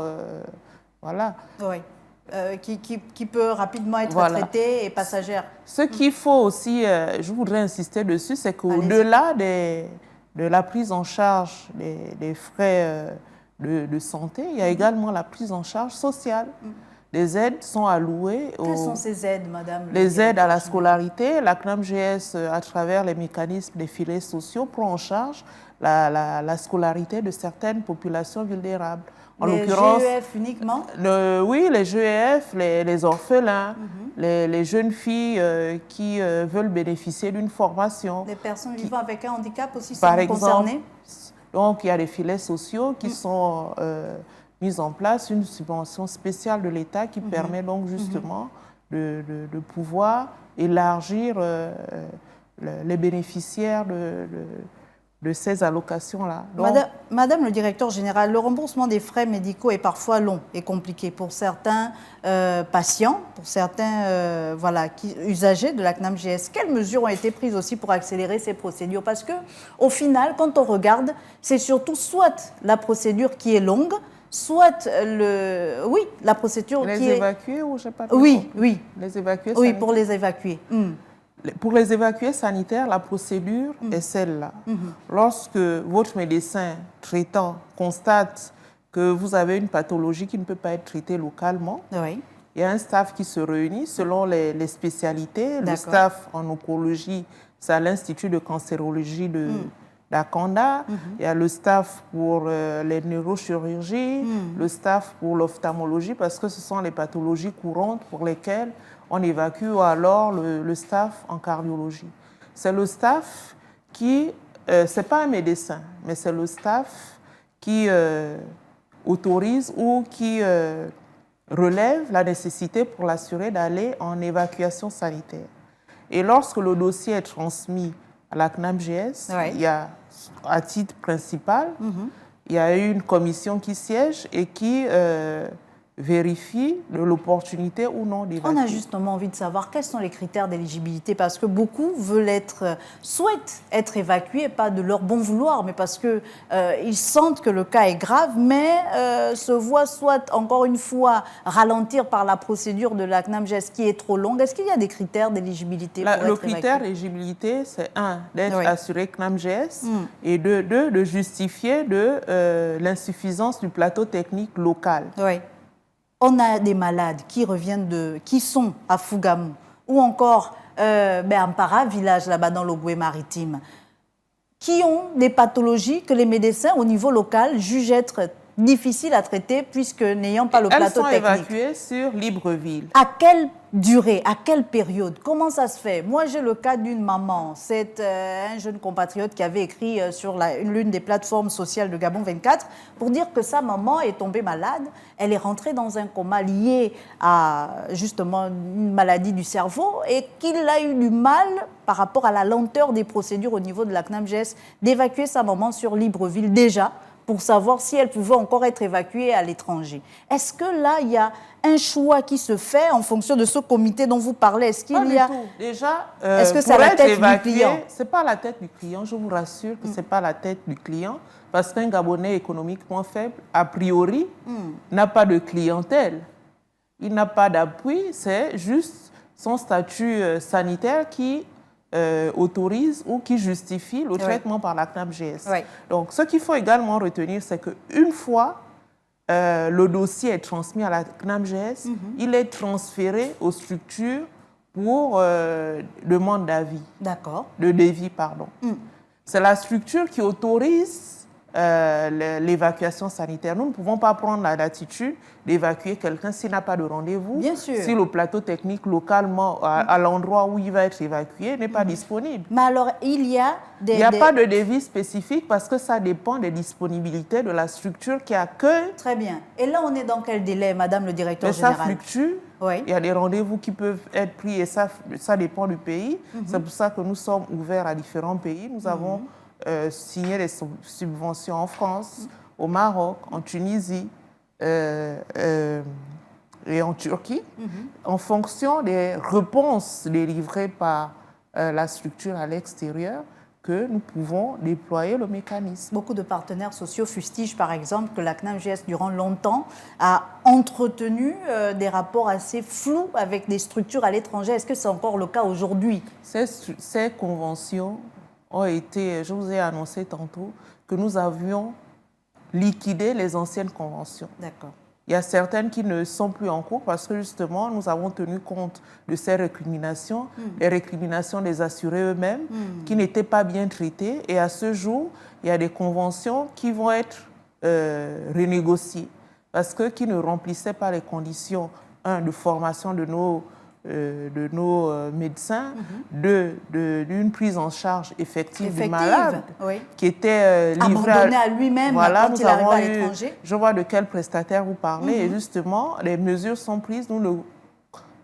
qui peut rapidement être traitée et passagère. Ce qu'il faut aussi, je voudrais insister dessus, c'est qu'au-delà de la prise en charge des frais de santé, il y a également la prise en charge sociale. Les aides sont allouées. Quelles sont ces aides, madame? Les aides à la scolarité. La CNAMGS, à travers les mécanismes des filets sociaux, prend en charge la scolarité de certaines populations vulnérables. En l'occurrence, les GEF uniquement? Oui, les GEF, les orphelins, les jeunes filles qui veulent bénéficier d'une formation. Les personnes vivant avec un handicap aussi sont concernées? Donc, il y a des filets sociaux qui sont mis en place, une subvention spéciale de l'État qui permet donc justement de pouvoir élargir les bénéficiaires ces allocations-là. Madame le directeur général, le remboursement des frais médicaux est parfois long et compliqué pour certains patients, pour certains usagers de la CNAMGS. Quelles mesures ont été prises aussi pour accélérer ces procédures? Parce qu'au final, quand on regarde, c'est surtout soit la procédure qui est longue, soit la procédure les qui est... évacuer ou je sais pas. Oui. Les évacuer. Oui, pour les évacuer. Pour les évacués sanitaires, la procédure est celle-là. Lorsque votre médecin traitant constate que vous avez une pathologie qui ne peut pas être traitée localement, il y a un staff qui se réunit selon les spécialités. Le staff en oncologie, c'est à l'Institut de cancérologie de d'Akanda. Il y a le staff pour les neurochirurgies, le staff pour l'ophtalmologie, parce que ce sont les pathologies courantes pour lesquelles on évacue, ou alors le staff en cardiologie. C'est le staff qui, c'est pas un médecin, mais c'est le staff qui autorise ou qui relève la nécessité pour l'assuré d'aller en évacuation sanitaire. Et lorsque le dossier est transmis à la CNAMGS, il y a, à titre principal, il y a une commission qui siège et qui vérifie l'opportunité ou non d'évacuer. On a justement envie de savoir quels sont les critères d'éligibilité, parce que beaucoup souhaitent être évacués, pas de leur bon vouloir, mais parce qu'ils sentent que le cas est grave, mais se voient soit, encore une fois, ralentir par la procédure de la CNAMGS qui est trop longue. Est-ce qu'il y a des critères d'éligibilité pour être évacué? Le critère d'éligibilité, c'est d'être assuré CNAMGS et de justifier de l'insuffisance du plateau technique local. On a des malades qui sont à Fougamou ou encore Ampara, village là-bas dans l'Ogooué maritime, qui ont des pathologies que les médecins au niveau local jugent être difficiles à traiter puisque n'ayant pas le plateau technique. Elles sont évacuées sur Libreville. À quelle durée, à quelle période? Comment ça se fait? Moi, j'ai le cas d'une maman. C'est un jeune compatriote qui avait écrit sur l'une des plateformes sociales de Gabon 24 pour dire que sa maman est tombée malade. Elle est rentrée dans un coma lié à justement une maladie du cerveau et qu'il a eu du mal, par rapport à la lenteur des procédures au niveau de la CNAMGS, d'évacuer sa maman sur Libreville déjà, pour savoir si elle pouvait encore être évacuée à l'étranger. Est-ce que là, il y a un choix qui se fait en fonction de ce comité dont vous parlez? Est-ce qu'il y a... Déjà, est-ce que c'est la tête du client? Ce n'est pas la tête du client, je vous rassure que ce n'est pas la tête du client, parce qu'un Gabonais économiquement faible, a priori, n'a pas de clientèle. Il n'a pas d'appui, c'est juste son statut sanitaire qui autorise ou qui justifie le traitement par la CNAMGS. Donc, ce qu'il faut également retenir, c'est qu'une fois le dossier est transmis à la CNAMGS, il est transféré aux structures pour demande d'avis. De devis, pardon. C'est la structure qui autorise l'évacuation sanitaire. Nous ne pouvons pas prendre la latitude d'évacuer quelqu'un s'il n'a pas de rendez-vous, si le plateau technique localement, à l'endroit où il va être évacué, n'est pas disponible. Mais alors, il y a Il n'y a pas de devis spécifique parce que ça dépend des disponibilités de la structure qui accueille. Très bien. Et là, on est dans quel délai, Madame le directeur général? Ça fluctue. Il y a des rendez-vous qui peuvent être pris et ça dépend du pays. C'est pour ça que nous sommes ouverts à différents pays. Nous avons signé des subventions en France, au Maroc, en Tunisie et en Turquie, en fonction des réponses délivrées par la structure à l'extérieur, que nous pouvons déployer le mécanisme. Beaucoup de partenaires sociaux fustigent par exemple que la CNAMGS, durant longtemps, a entretenu des rapports assez flous avec des structures à l'étranger. Est-ce que c'est encore le cas aujourd'hui? Ces conventions ont été, je vous ai annoncé tantôt, que nous avions liquidé les anciennes conventions. D'accord. Il y a certaines qui ne sont plus en cours parce que justement, nous avons tenu compte de ces récriminations, les récriminations des assurés eux-mêmes, qui n'étaient pas bien traitées. Et à ce jour, il y a des conventions qui vont être renégociées parce que qui ne remplissaient pas les conditions, de formation de nos médecins, d'une prise en charge effective du malade, qui était livré abandonné à lui-même quand il arrive à l'étranger. Je vois de quel prestataire vous parlez, et justement, les mesures sont prises.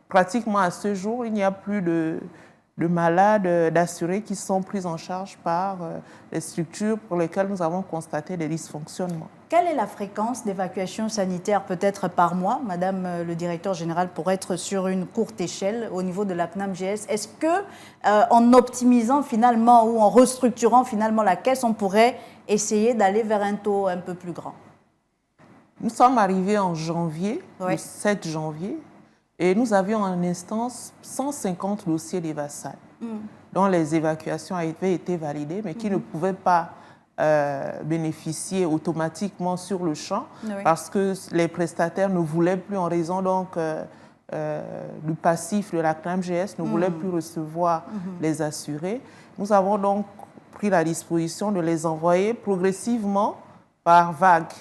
Pratiquement à ce jour, il n'y a plus de malades, d'assurés qui sont pris en charge par les structures pour lesquelles nous avons constaté des dysfonctionnements. Quelle est la fréquence d'évacuation sanitaire peut-être par mois, Madame le directeur général, pour être sur une courte échelle au niveau de la CNAMGS? Est-ce que, en optimisant finalement ou en restructurant finalement la caisse, on pourrait essayer d'aller vers un taux un peu plus grand? Nous sommes arrivés en janvier, le 7 janvier, et nous avions en instance 150 dossiers d'Evasan, dont les évacuations avaient été validées, mais qui ne pouvaient pas bénéficier automatiquement sur le champ parce que les prestataires ne voulaient plus, en raison donc du passif de la CNAMGS, ne voulaient plus recevoir les assurés. Nous avons donc pris la disposition de les envoyer progressivement par vague.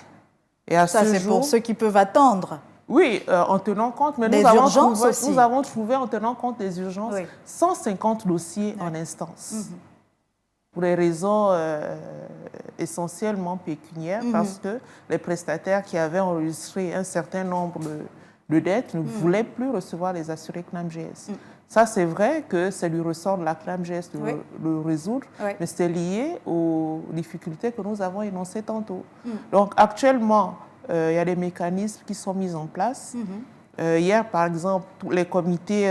Et à ça, c'est pour ceux qui peuvent attendre. Oui, en tenant compte, mais nous avons trouvé, en tenant compte des urgences, 150 dossiers en instance. Pour des raisons essentiellement pécuniaires, parce que les prestataires qui avaient enregistré un certain nombre de dettes ne voulaient plus recevoir les assurés CNAMGS. Ça, c'est vrai que c'est du ressort de la CNAMGS de le résoudre, mais c'est lié aux difficultés que nous avons énoncées tantôt. Donc, actuellement, il y a des mécanismes qui sont mis en place. Hier, par exemple, les comités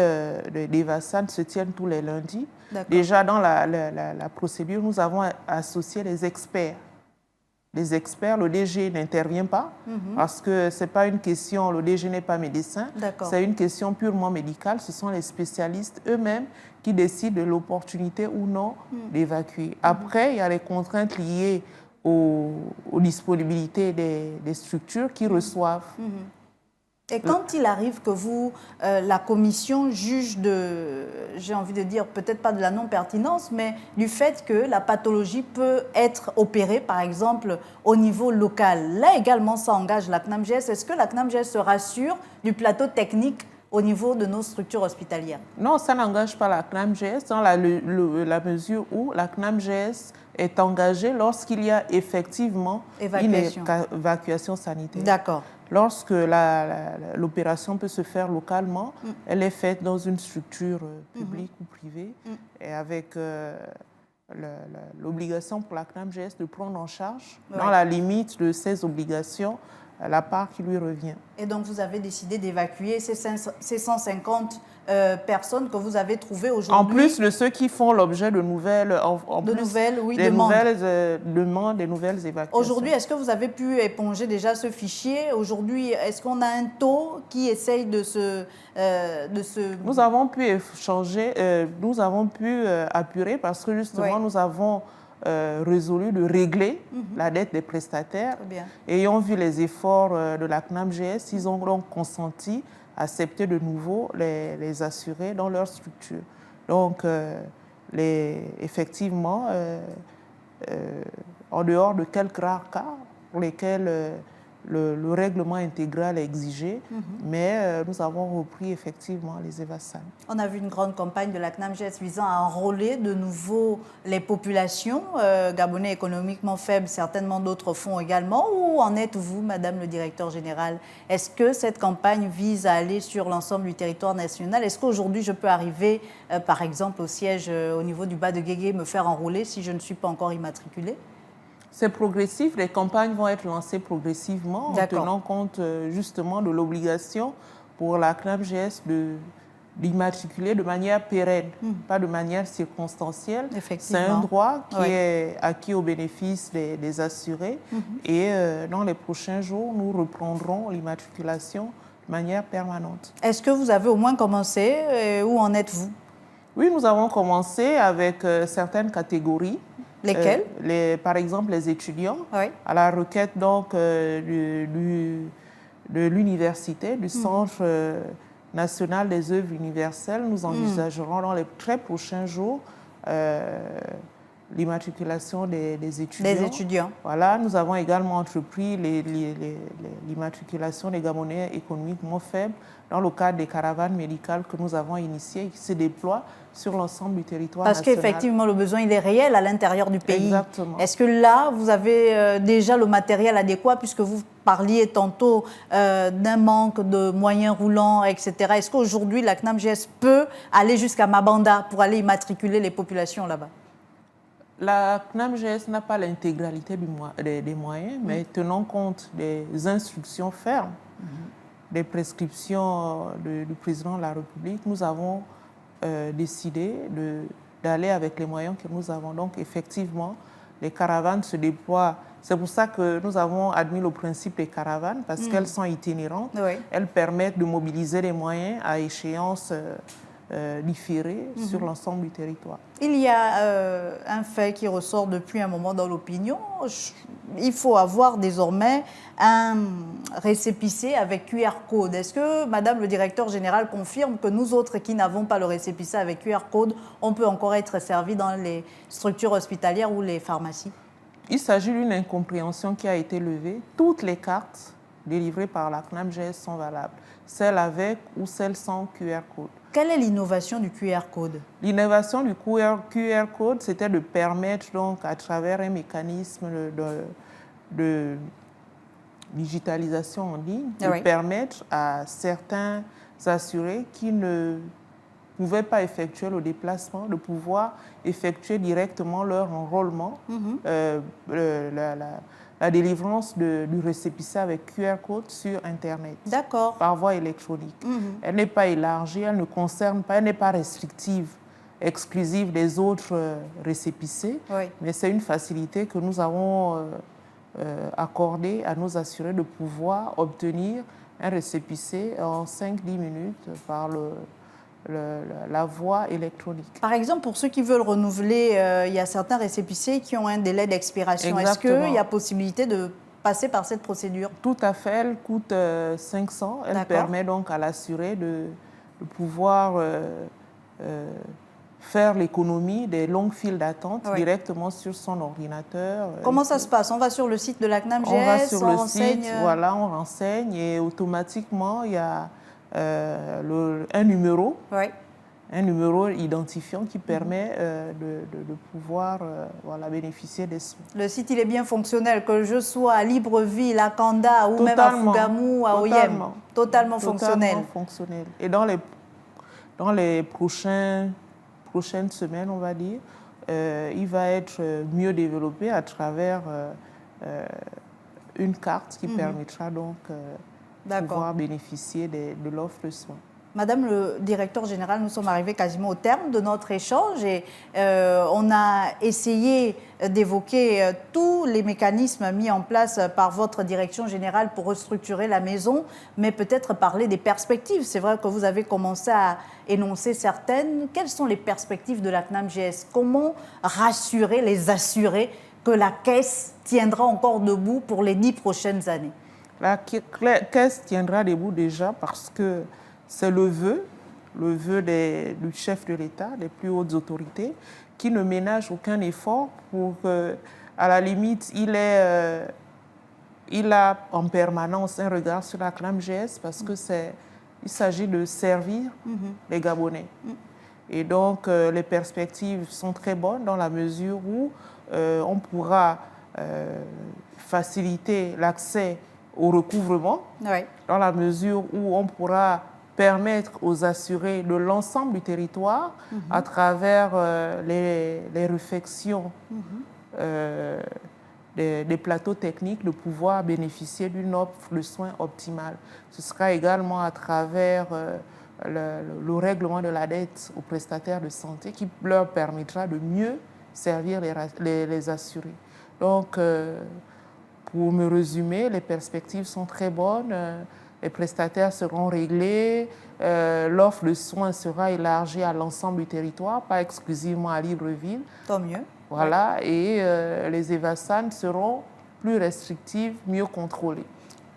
d'Evasan se tiennent tous les lundis. Déjà, dans la procédure, nous avons associé les experts. Les experts, le DG n'intervient pas parce que ce n'est pas une question, le DG n'est pas médecin, c'est une question purement médicale. Ce sont les spécialistes eux-mêmes qui décident de l'opportunité ou non d'évacuer. Après, il y a les contraintes liées aux disponibilités des structures qui reçoivent. Et quand il arrive que vous, la commission juge de, j'ai envie de dire, peut-être pas de la non-pertinence, mais du fait que la pathologie peut être opérée, par exemple, au niveau local. Là également, ça engage la CNAMGS. Est-ce que la CNAMGS se rassure du plateau technique au niveau de nos structures hospitalières? Non, ça n'engage pas la CNAMGS dans la mesure où la CNAMGS est engagée lorsqu'il y a effectivement une évacuation sanitaire. D'accord. Lorsque l'opération peut se faire localement, elle est faite dans une structure publique ou privée et avec l'obligation pour la CNAMGS de prendre en charge, dans la limite de ses obligations, la part qui lui revient. Et donc, vous avez décidé d'évacuer ces 150 personnes que vous avez trouvées aujourd'hui. En plus de ceux qui font l'objet de nouvelles demandes, des nouvelles évacuations. Aujourd'hui, est-ce que vous avez pu éponger déjà ce fichier? Aujourd'hui, est-ce qu'on a un taux qui essaye de se... Nous avons pu échanger, nous avons pu apurer parce que justement, nous avons résolu de régler la dette des prestataires. Ayant vu les efforts de la CNAMGS, ils ont donc consenti accepter de nouveau les assurés dans leur structure. Donc, effectivement, en dehors de quelques rares cas pour lesquels le règlement intégral est exigé, mais nous avons repris effectivement les Evasan. On a vu une grande campagne de la CNAMGS visant à enrôler de nouveau les populations, Gabonais économiquement faibles, certainement d'autres fonds également. Où en êtes-vous, Madame le directeur général? Est-ce que cette campagne vise à aller sur l'ensemble du territoire national? Est-ce qu'aujourd'hui, je peux arriver, par exemple, au siège au niveau du bas de Guégué, me faire enrôler si je ne suis pas encore immatriculée? C'est progressif, les campagnes vont être lancées progressivement en tenant compte justement de l'obligation pour la CNAMGS d'immatriculer de manière pérenne, pas de manière circonstancielle. C'est un droit qui est acquis au bénéfice des assurés et dans les prochains jours, nous reprendrons l'immatriculation de manière permanente. Est-ce que vous avez au moins commencé? Où en êtes-vous? Oui, nous avons commencé avec certaines catégories. Lesquels? Par exemple, les étudiants, à la requête donc, de l'université, du Centre national des œuvres universelles. Nous envisagerons dans les très prochains jours l'immatriculation des étudiants. Des étudiants. Voilà, nous avons également entrepris l'immatriculation des Gabonais économiquement faibles dans le cadre des caravanes médicales que nous avons initiées et qui se déploient sur l'ensemble du territoire national. Parce qu'effectivement, le besoin, il est réel à l'intérieur du pays. Exactement. Est-ce que là, vous avez déjà le matériel adéquat, puisque vous parliez tantôt d'un manque de moyens roulants, etc. Est-ce qu'aujourd'hui, la CNAMGS peut aller jusqu'à Mabanda pour aller immatriculer les populations là-bas? La CNAMGS n'a pas l'intégralité des moyens, mais tenant compte des instructions fermes, des prescriptions du président de la République, nous avons décidé d'aller avec les moyens que nous avons. Donc, effectivement, les caravanes se déploient. C'est pour ça que nous avons admis le principe des caravanes, parce qu'elles sont itinérantes. Oui. Elles permettent de mobiliser les moyens à échéance différée sur l'ensemble du territoire. Il y a un fait qui ressort depuis un moment dans l'opinion. Il faut avoir désormais un récépissé avec QR code. Est-ce que Madame le directeur général confirme que nous autres qui n'avons pas le récépissé avec QR code, on peut encore être servi dans les structures hospitalières ou les pharmacies? Il s'agit d'une incompréhension qui a été levée. Toutes les cartes délivrées par la CNAMGS sont valables, celles avec ou celles sans QR code. Quelle est l'innovation du QR code? L'innovation du QR code, c'était de permettre, donc, à travers un mécanisme de digitalisation en ligne, de permettre à certains assurés qui ne pouvaient pas effectuer le déplacement, de pouvoir effectuer directement leur enrôlement, la délivrance du récépissé avec QR code sur Internet, par voie électronique. Elle n'est pas élargie, elle ne concerne pas, elle n'est pas restrictive, exclusive des autres récépissés, mais c'est une facilité que nous avons accordée à nos assurés de pouvoir obtenir un récépissé en 5-10 minutes par la voie électronique. Par exemple, pour ceux qui veulent renouveler, il y a certains récépissés qui ont un délai d'expiration. Est-ce qu'il y a possibilité de passer par cette procédure? Tout à fait, elle coûte 500. Elle permet donc à l'assuré de pouvoir faire l'économie des longues files d'attente directement sur son ordinateur. Comment ça se passe? On va sur le site de la CNAMGS, on va sur le site, voilà, on renseigne et automatiquement, il y a un numéro identifiant qui permet de pouvoir bénéficier des soins. Le site, il est bien fonctionnel, que je sois à Libreville, à Kanda ou même à Fougamou, à Oyem. Totalement fonctionnel. Et dans les prochaines semaines, on va dire, il va être mieux développé à travers une carte qui permettra donc pouvoir bénéficier de l'offre de soins. Madame le directeur général, nous sommes arrivés quasiment au terme de notre échange et on a essayé d'évoquer tous les mécanismes mis en place par votre direction générale pour restructurer la maison, mais peut-être parler des perspectives. C'est vrai que vous avez commencé à énoncer certaines. Quelles sont les perspectives de la CNAMGS? Comment rassurer les assurés que la caisse tiendra encore debout pour les 10 prochaines années? La caisse tiendra debout déjà parce que c'est le vœu du chef de l'État, des plus hautes autorités, qui ne ménage aucun effort pour que, à la limite, il a en permanence un regard sur la CNAMGS parce que il s'agit de servir les Gabonais. Et donc, les perspectives sont très bonnes dans la mesure où on pourra faciliter l'accès au recouvrement, dans la mesure où on pourra permettre aux assurés de l'ensemble du territoire, à travers les réflexions des plateaux techniques, de pouvoir bénéficier d'une offre de soins optimale. Ce sera également à travers le règlement de la dette aux prestataires de santé qui leur permettra de mieux servir les assurés. Donc, pour me résumer, les perspectives sont très bonnes. Les prestataires seront réglés, l'offre de soins sera élargie à l'ensemble du territoire, pas exclusivement à Libreville. Tant mieux. Voilà, et les EVASAN seront plus restrictives, mieux contrôlées.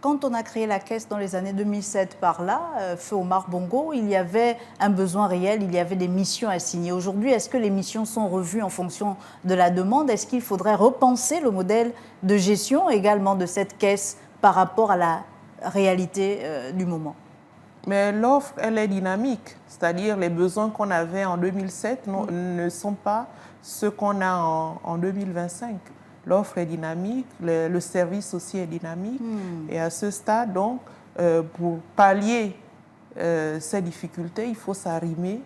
Quand on a créé la Caisse dans les années 2007 par là, feu Omar Bongo, il y avait un besoin réel, il y avait des missions assignées. Aujourd'hui, est-ce que les missions sont revues en fonction de la demande? Est-ce qu'il faudrait repenser le modèle de gestion également de cette Caisse par rapport à la réalité du moment? Mais l'offre, elle est dynamique, c'est-à-dire les besoins qu'on avait en 2007 ne sont pas ceux qu'on a en 2025. L'offre est dynamique, le service aussi est dynamique. Et à ce stade, donc, pour pallier ces difficultés, il faut s'arrimer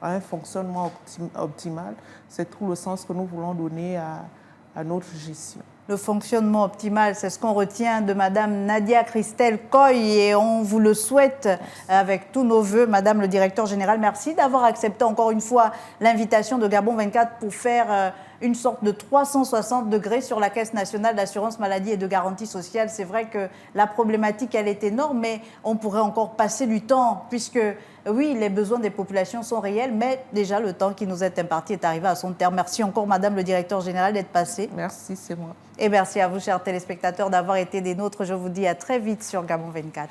à un fonctionnement optimal. C'est tout le sens que nous voulons donner à notre gestion. Le fonctionnement optimal, c'est ce qu'on retient de Madame Nadia Christelle Koy et on vous le souhaite avec tous nos voeux. Madame le directeur général, merci d'avoir accepté encore une fois l'invitation de Gabon 24 pour faire une sorte de 360 degrés sur la Caisse nationale d'assurance maladie et de garantie sociale. C'est vrai que la problématique, elle est énorme, mais on pourrait encore passer du temps puisque, oui, les besoins des populations sont réels, mais déjà le temps qui nous est imparti est arrivé à son terme. Merci encore, Madame le directeur général, d'être passée. Merci, c'est moi. Et merci à vous, chers téléspectateurs, d'avoir été des nôtres. Je vous dis à très vite sur Gabon 24.